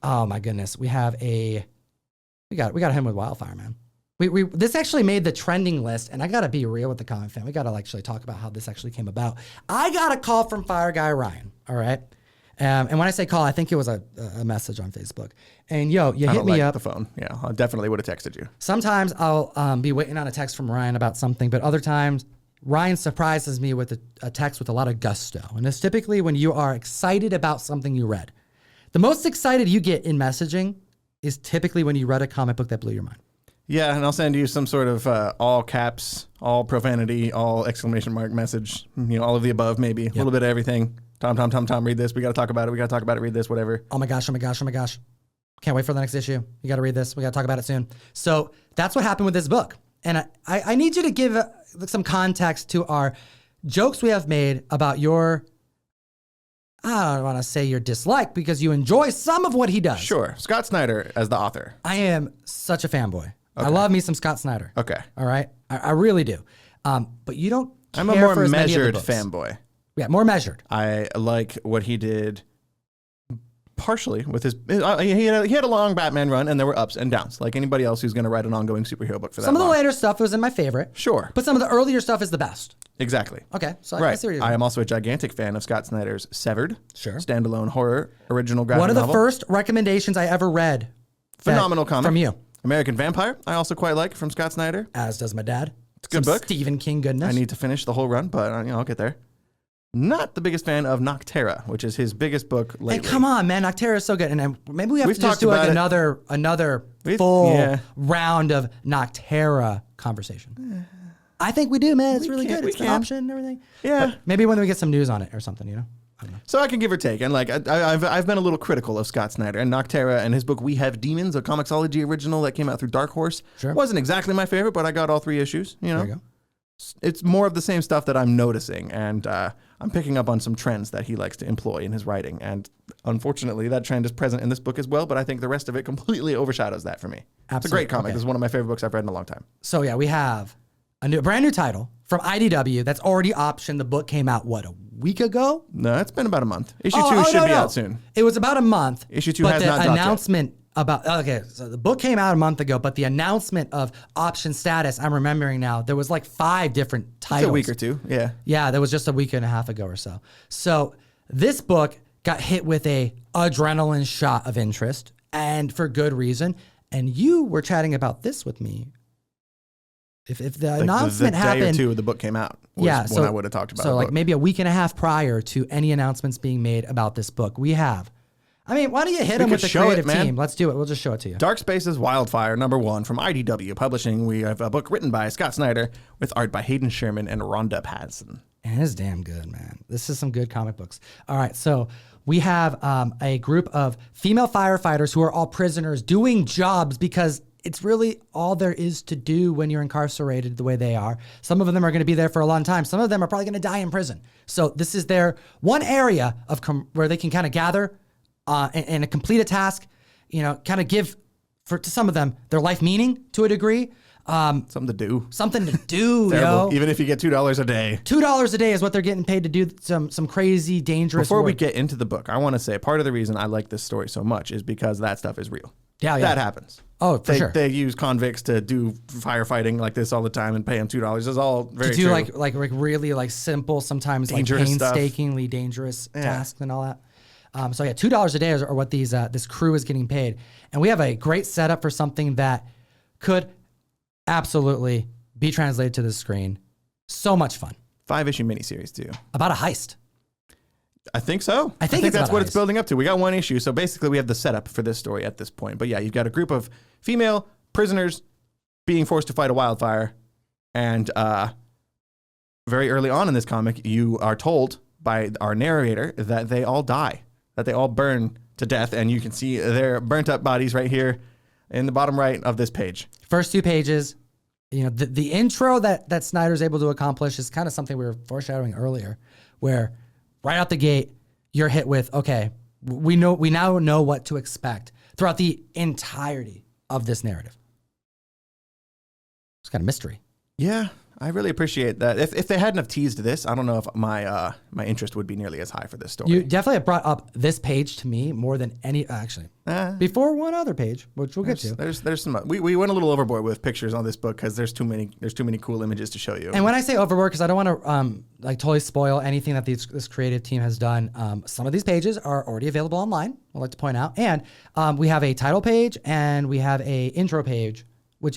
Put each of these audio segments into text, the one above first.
Oh my goodness. We got him with Wildfire, man. This actually made the trending list, and I gotta be real with the comic fan. We gotta actually talk about how this actually came about. I got a call from Fire Guy Ryan, all right? And when I say call, I think it was a message on Facebook. And you hit me up. The phone. Yeah, I definitely would have texted you. Sometimes I'll be waiting on a text from Ryan about something, but other times Ryan surprises me with a text with a lot of gusto. And it's typically when you are excited about something you read. The most excited you get in messaging is typically when you read a comic book that blew your mind. Yeah, and I'll send you some sort of all caps, all profanity, all exclamation mark message. All of the above, maybe. A little bit of everything. Tom, read this. We got to talk about it. Read this, whatever. Oh my gosh. Can't wait for the next issue. You got to read this. We got to talk about it soon. So that's what happened with this book. And I need you to give some context to our jokes we have made about your, I don't want to say your dislike, because you enjoy some of what he does. Sure. Scott Snyder as the author. I am such a fanboy. Okay. I love me some Scott Snyder. Okay. All right? I really do. But you don't care I'm a more for as measured many of the books. fanboy. Yeah, more measured. I like what he did partially with his he had a long Batman run, and there were ups and downs, like anybody else who's going to write an ongoing superhero book for that Some of long. the later stuff was in my favorite. Sure. But some of the earlier stuff is the best. Exactly. Okay, so right. I see what you're I doing. am also a gigantic fan of Scott Snyder's Severed, standalone horror original graphic novel. One of the novel. first recommendations I ever read. Phenomenal comic. From you. American Vampire, I also quite like from Scott Snyder. As does my dad. It's a good book. Stephen King goodness. I need to finish the whole run, but I'll get there. Not the biggest fan of Noctera, which is his biggest book lately. Hey, come on, man. Noctera is so good. And maybe we have We've to just do like another full round of Noctera conversation. I think we do, man. It's really good. It's an option and everything. Yeah. But maybe when we get some news on it or something, I don't know. So I can give or take. And like I've been a little critical of Scott Snyder and Noctera and his book We Have Demons, a Comixology original that came out through Dark Horse. Sure. Wasn't exactly my favorite, but I got all 3 issues. There you go. It's more of the same stuff that I'm noticing, and I'm picking up on some trends that he likes to employ in his writing. And unfortunately, that trend is present in this book as well, but I think the rest of it completely overshadows that for me. Absolutely. It's a great comic. Okay. This is one of my favorite books I've read in a long time. So yeah, we have a brand new title from IDW that's already optioned. The book came out, a week ago? No, it's been about a month. Issue 2 should be out soon. It was about a month. Issue 2 has not dropped announcement so the book came out a month ago, but the announcement of option status, I'm remembering now, there was like 5 different titles. It's a week or 2, yeah. Yeah, that was just a week and a half ago or so. So this book got hit with a adrenaline shot of interest, and for good reason. And you were chatting about this with me. If the announcement happened, the day or 2 the book came out was when I would have talked about it. So like maybe a week and a half prior to any announcements being made about this book, we have. I mean, why don't you hit him with the creative team? Let's do it. We'll just show it to you. Dark Spaces Wildfire, #1 from IDW Publishing. We have a book written by Scott Snyder with art by Hayden Sherman and Rhonda Patterson. And it's damn good, man. This is some good comic books. All right, so we have a group of female firefighters who are all prisoners doing jobs because it's really all there is to do when you're incarcerated the way they are. Some of them are going to be there for a long time. Some of them are probably going to die in prison. So this is their one area of where they can kind of gather and complete a task, kind of give to some of them their life meaning to a degree. Something to do. Yo. Even if you get $2 a day. $2 a day is what they're getting paid to do some crazy, dangerous Before work. we get into the book, I want to say part of the reason I like this story so much is because that stuff is real. Yeah. That happens. Oh, for sure. They use convicts to do firefighting like this all the time and pay them $2. It's all very true. To do like really simple, sometimes dangerous painstakingly dangerous tasks and all that. So yeah, $2 a day are what this crew is getting paid. And we have a great setup for something that could absolutely be translated to the screen. So much fun. 5-issue miniseries too. About a heist. I think so. I think that's what it's building up to. We got 1 issue, so basically we have the setup for this story at this point. But yeah, you've got a group of female prisoners being forced to fight a wildfire, and very early on in this comic, you are told by our narrator that they all die, that they all burn to death, and you can see their burnt up bodies right here in the bottom right of this page. First 2 pages, the intro that Snyder's able to accomplish is kind of something we were foreshadowing earlier, where right out the gate, you're hit with, okay, we now know what to expect throughout the entirety of this narrative. It's kind of mystery. Yeah. I really appreciate that. If they hadn't have teased this, I don't know if my my interest would be nearly as high for this story. You definitely have brought up this page to me more than any, actually, before one other page, which we'll get to. There's some, we went a little overboard with pictures on this book because there's too many cool images to show you. And when I say overboard, because I don't want to like totally spoil anything that this creative team has done, some of these pages are already available online, I'd like to point out. And we have a title page and we have a intro page,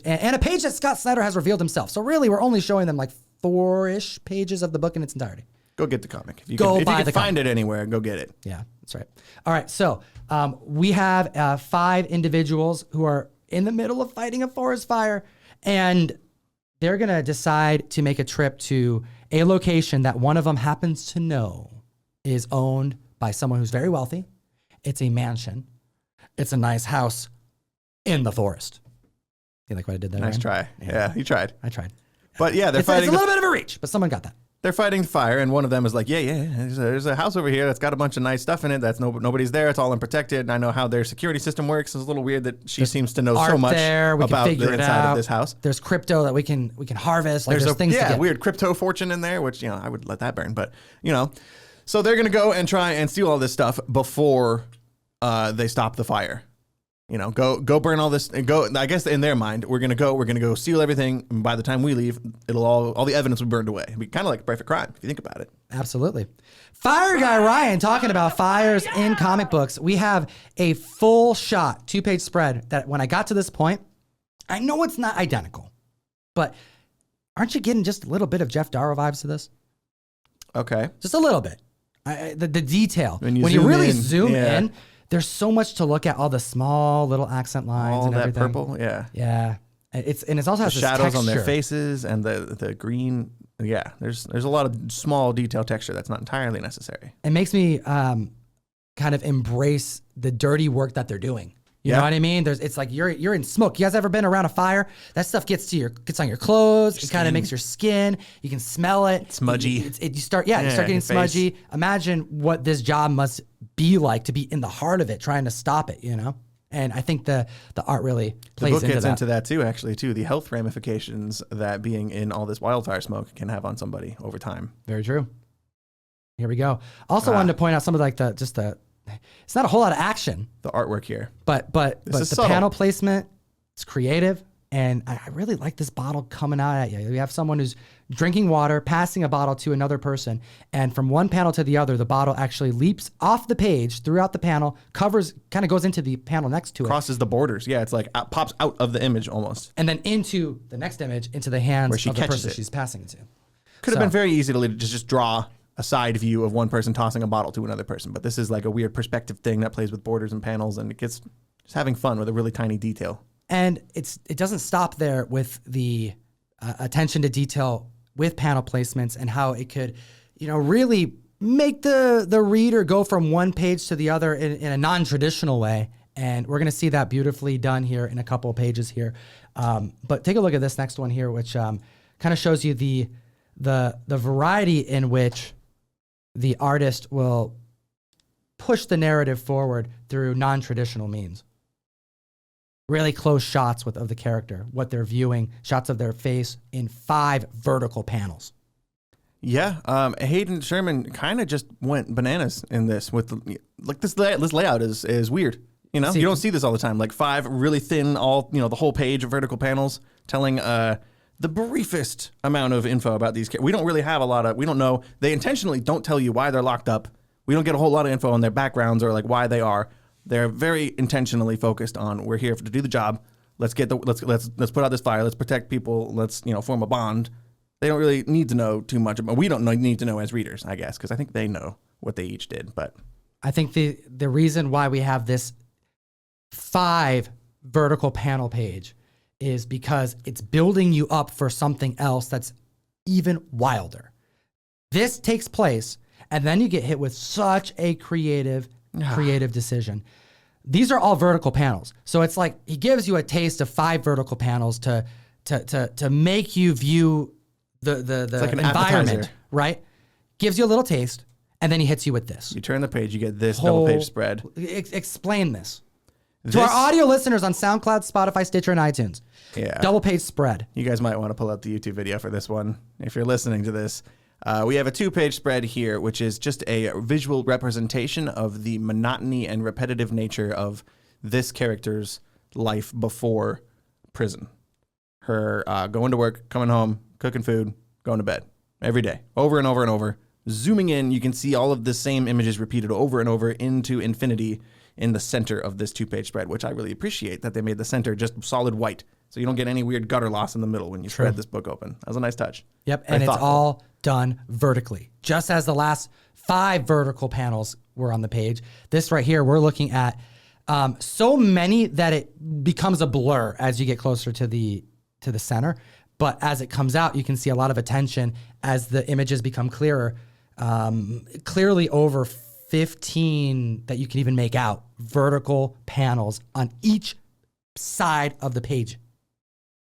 and a page that Scott Snyder has revealed himself. So really, we're only showing them like 4-ish pages of the book in its entirety. Go get the comic. If you can find it anywhere, go get it. Yeah, that's right. All right, so we have 5 individuals who are in the middle of fighting a forest fire, and they're going to decide to make a trip to a location that one of them happens to know is owned by someone who's very wealthy. It's a mansion. It's a nice house in the forest. You like what I did there? Nice try. Yeah, you tried. I tried. But yeah, they're fighting. It's a little bit of a reach, but someone got that. They're fighting the fire, and one of them is like, yeah, there's a house over here that's got a bunch of nice stuff in it. That's nobody's there. It's all unprotected. And I know how their security system works. It's a little weird that she seems to know so much about the inside of this house. There's crypto that we can harvest. Like there's things to get. Weird crypto fortune in there, which I would let that burn. But so they're gonna go and try and steal all this stuff before they stop the fire. Go burn all this and go. I guess in their mind, we're gonna go steal everything. And by the time we leave, it'll all the evidence will be burned away. It'd be kind of like a perfect crime if you think about it. Absolutely. Fire Guy Ryan talking about fires in comic books. We have a full shot 2-page spread that when I got to this point, I know it's not identical, but aren't you getting just a little bit of Jeff Darrow vibes to this? Okay, just a little bit. The detail when you really zoom in. There's so much to look at, all the small little accent lines all and that everything. Purple, yeah. Yeah. It's also has the this shadows texture on their faces and the green. Yeah, there's a lot of small detail texture that's not entirely necessary. It makes me kind of embrace the dirty work that they're doing. You know what I mean? It's like you're in smoke. You guys ever been around a fire? That stuff gets on your clothes. It kind of makes your skin. You can smell it. It's smudgy. You start getting smudgy. Imagine what this job must be like to be in the heart of it, trying to stop it. And I think the art really plays into that. The book gets into that too, actually, the health ramifications that being in all this wildfire smoke can have on somebody over time. Very true. Here we go. Also wanted to point out some of it's not a whole lot of action. The artwork here. But the panel placement, it's creative. And I really like this bottle coming out at you. We have someone who's drinking water, passing a bottle to another person. And from one panel to the other, the bottle actually leaps off the page throughout the panel, kind of goes into the panel next to it. Crosses the borders. Yeah, it's like pops out of the image almost. And then into the next image, into the hands of the person she's passing it to. Could have been very easy to just draw a side view of one person tossing a bottle to another person. But this is like a weird perspective thing that plays with borders and panels, and it gets just having fun with a really tiny detail. And it doesn't stop there with the attention to detail with panel placements and how it could, really make the reader go from one page to the other in a non-traditional way. And we're going to see that beautifully done here in a couple of pages here. But take a look at this next one here, which kind of shows you the variety in which the artist will push the narrative forward through non-traditional means. Really close shots of the character, what they're viewing, shots of their face in 5 vertical panels. Yeah, Hayden Sherman kind of just went bananas in this with this layout is weird. You don't see this all the time. Like 5 really thin, the whole page of vertical panels telling the briefest amount of info about these characters. We don't really have we don't know. They intentionally don't tell you why they're locked up. We don't get a whole lot of info on their backgrounds or like why they are. They're very intentionally focused on, we're here to do the job. Let's put out this fire. Let's protect people. Let's form a bond. They don't really need to know too much about. We don't need to know as readers, I guess, because I think they know what they each did. But I think the reason why we have this 5 vertical panel page is because it's building you up for something else that's even wilder. This takes place, and then you get hit with such a creative decision. These are all vertical panels. So it's like he gives you a taste of 5 vertical panels to make you view the like environment, appetizer. Right? Gives you a little taste, and then he hits you with this. You turn the page, you get this double-page spread. Explain this. To our audio listeners on SoundCloud, Spotify, Stitcher, and iTunes. Yeah. Double page spread. You guys might want to pull up the YouTube video for this one if you're listening to this. We have a 2-page spread here, which is just a visual representation of the monotony and repetitive nature of this character's life before prison. Her going to work, coming home, cooking food, going to bed every day, over and over and over. Zooming in, you can see all of the same images repeated over and over into infinity in the center of this 2-page spread, which I really appreciate that they made the center just solid white, so you don't get any weird gutter loss in the middle when you spread this book open. That was a nice touch. Yep, and it's all done vertically, just as the last 5 vertical panels were on the page. This right here, we're looking at so many that it becomes a blur as you get closer to the center. But as it comes out, you can see a lot of attention as the images become clearer. Clearly over 15 that you can even make out, vertical panels on each side of the page,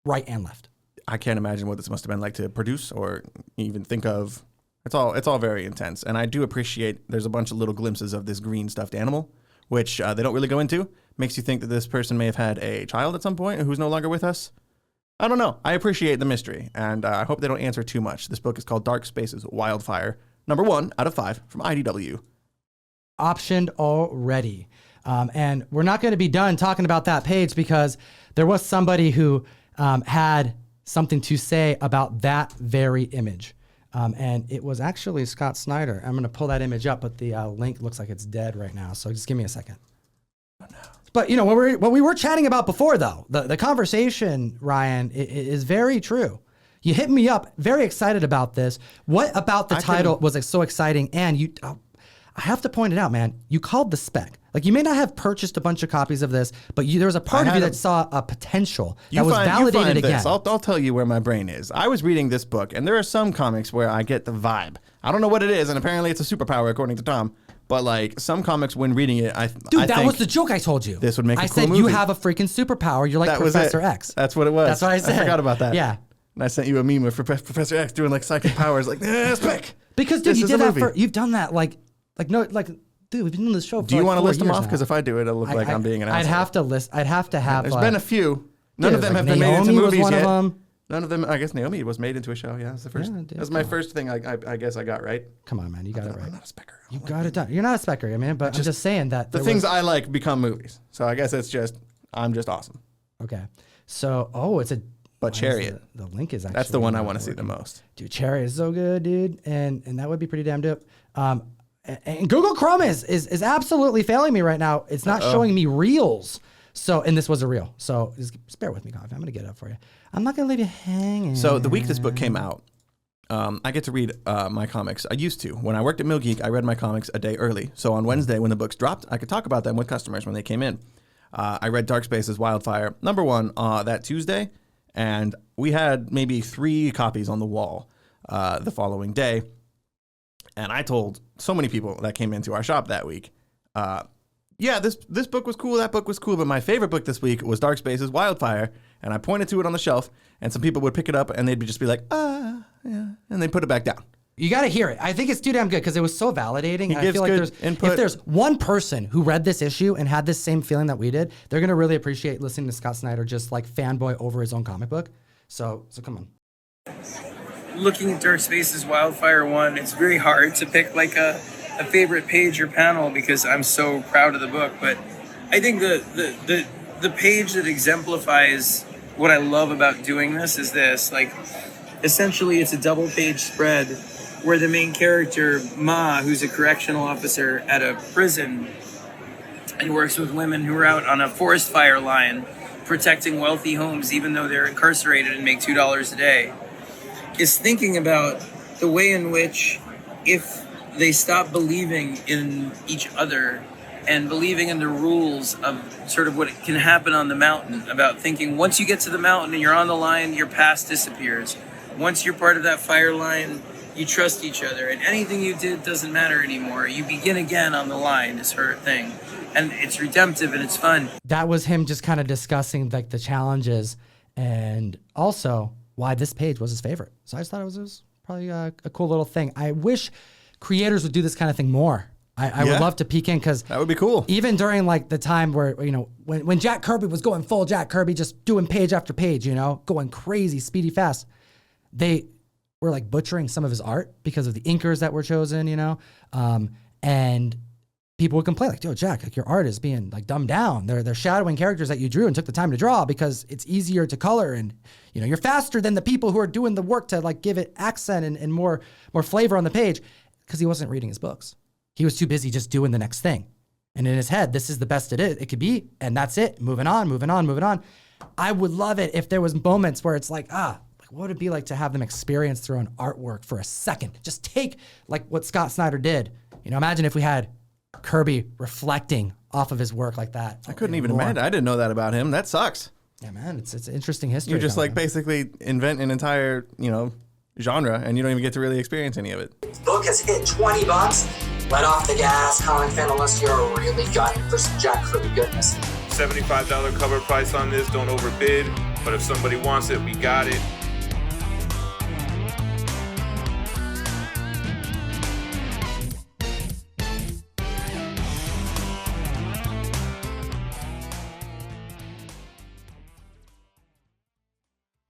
right and left. I can't imagine what this must have been like to produce or even think of. It's all very intense. And I do appreciate there's a bunch of little glimpses of this green stuffed animal, which they don't really go into. Makes you think that this person may have had a child at some point who's no longer with us. I don't know. I appreciate the mystery, and I hope they don't answer too much. This book is called Dark Spaces, Wildfire, number 1 out of 5 from IDW. Optioned already. And we're not going to be done talking about that page because there was somebody who had something to say about that very image. And it was actually Scott Snyder. I'm going to pull that image up, but the link looks like it's dead right now. So just give me a second. Oh, no. But, you know, what we were chatting about before, though, the conversation, Ryan, is very true. You hit me up, very excited about this. What about the title was so exciting? And you, I have to point it out, man. You called the Spec. Like, you may not have purchased a bunch of copies of this, but there was a part of you that saw a potential that was validated again. I'll tell you where my brain is. I was reading this book, and there are some comics where I get the vibe. I don't know what it is, and apparently it's a superpower, according to Tom. But like some comics, when reading it, I that was the joke I told you. This would make. I said movie. You have a freaking superpower. You're like Professor X. That's what it was. That's what I said. I forgot about that. Yeah. And I sent you a meme of Professor X doing like psychic powers, like Spec. Because dude, you did that. You've done that. Like dude, we've been doing this show. Do you want to list them off? Because if I do, it'll look like I'm being an asshole. I'd have to list. I'd have to have. There's been a few. None of them have been made into movies yet. None of them. I guess Naomi was made into a show. Yeah, that's the first. That was my first thing. I guess I got right. Come on, man, you got it right. I'm not a specker. You got it done. You're not a specker, I mean, but I'm just saying that the things I like become movies. So I guess I'm just awesome. Okay. So it's a. But Chariot. The link is actually. That's the one I want to see the most. Dude, Chariot is so good, dude, and that would be pretty damn dope. And Google Chrome is absolutely failing me right now. It's not showing me reels. So, and this was a reel. So just bear with me, Coffee. I'm going to get it up for you. I'm not going to leave you hanging. So the week this book came out, I get to read my comics. I used to. When I worked at Mill Geek, I read my comics a day early. So on Wednesday, when the books dropped, I could talk about them with customers when they came in. I read Dark Spaces, Wildfire, number 1 that Tuesday. And we had maybe 3 copies on the wall the following day. And I told so many people that came into our shop that week, yeah, this book was cool, that book was cool, but my favorite book this week was Dark Spaces, Wildfire, and I pointed to it on the shelf, and some people would pick it up, and they'd just be like, yeah, and they'd put it back down. You got to hear it. I think it's too damn good because it was so validating. I feel like if there's one person who read this issue and had this same feeling that we did, they're going to really appreciate listening to Scott Snyder just like fanboy over his own comic book. So come on. Looking at Dark Spaces Wildfire 1, it's very hard to pick like a favorite page or panel because I'm so proud of the book. But I think the page that exemplifies what I love about doing this is this. Like, essentially, it's a double-page spread where the main character, Ma, who's a correctional officer at a prison and works with women who are out on a forest fire line protecting wealthy homes even though they're incarcerated and make $2 a day, is thinking about the way in which if they stop believing in each other and believing in the rules of sort of what can happen on the mountain, about thinking once you get to the mountain and you're on the line, your past disappears. Once you're part of that fire line, you trust each other, and anything you did doesn't matter anymore. You begin again on the line is her thing. And it's redemptive and it's fun. That was him just kind of discussing like the challenges and also why this page was his favorite. So I just thought it was probably a cool little thing. I wish creators would do this kind of thing more. I would love to peek in because that would be cool. Even during like the time where, you know, when Jack Kirby was going full Jack Kirby, just doing page after page, you know, going crazy, speedy, fast, they were like butchering some of his art because of the inkers that were chosen, you know, and people would complain like, yo, Jack, like your art is being like dumbed down. They're shadowing characters that you drew and took the time to draw because it's easier to color and, you know, you're faster than the people who are doing the work to like give it accent and more flavor on the page, because he wasn't reading his books. He was too busy just doing the next thing. And in his head, this is the best it could be, and that's it. Moving on. I would love it if there was moments where it's like, what would it be like to have them experience their own artwork for a second? Just take like what Scott Snyder did. You know, imagine if we had Kirby reflecting off of his work like that. I couldn't even imagine. I didn't know that about him. That sucks. Yeah, man, it's an interesting history. You just like basically invent an entire, you know, genre, and you don't even get to really experience any of it. Book has hit $20. Let off the gas, comic fan, unless you're really gunning for some Jack Kirby goodness. $75 cover price on this. Don't overbid. But if somebody wants it, we got it.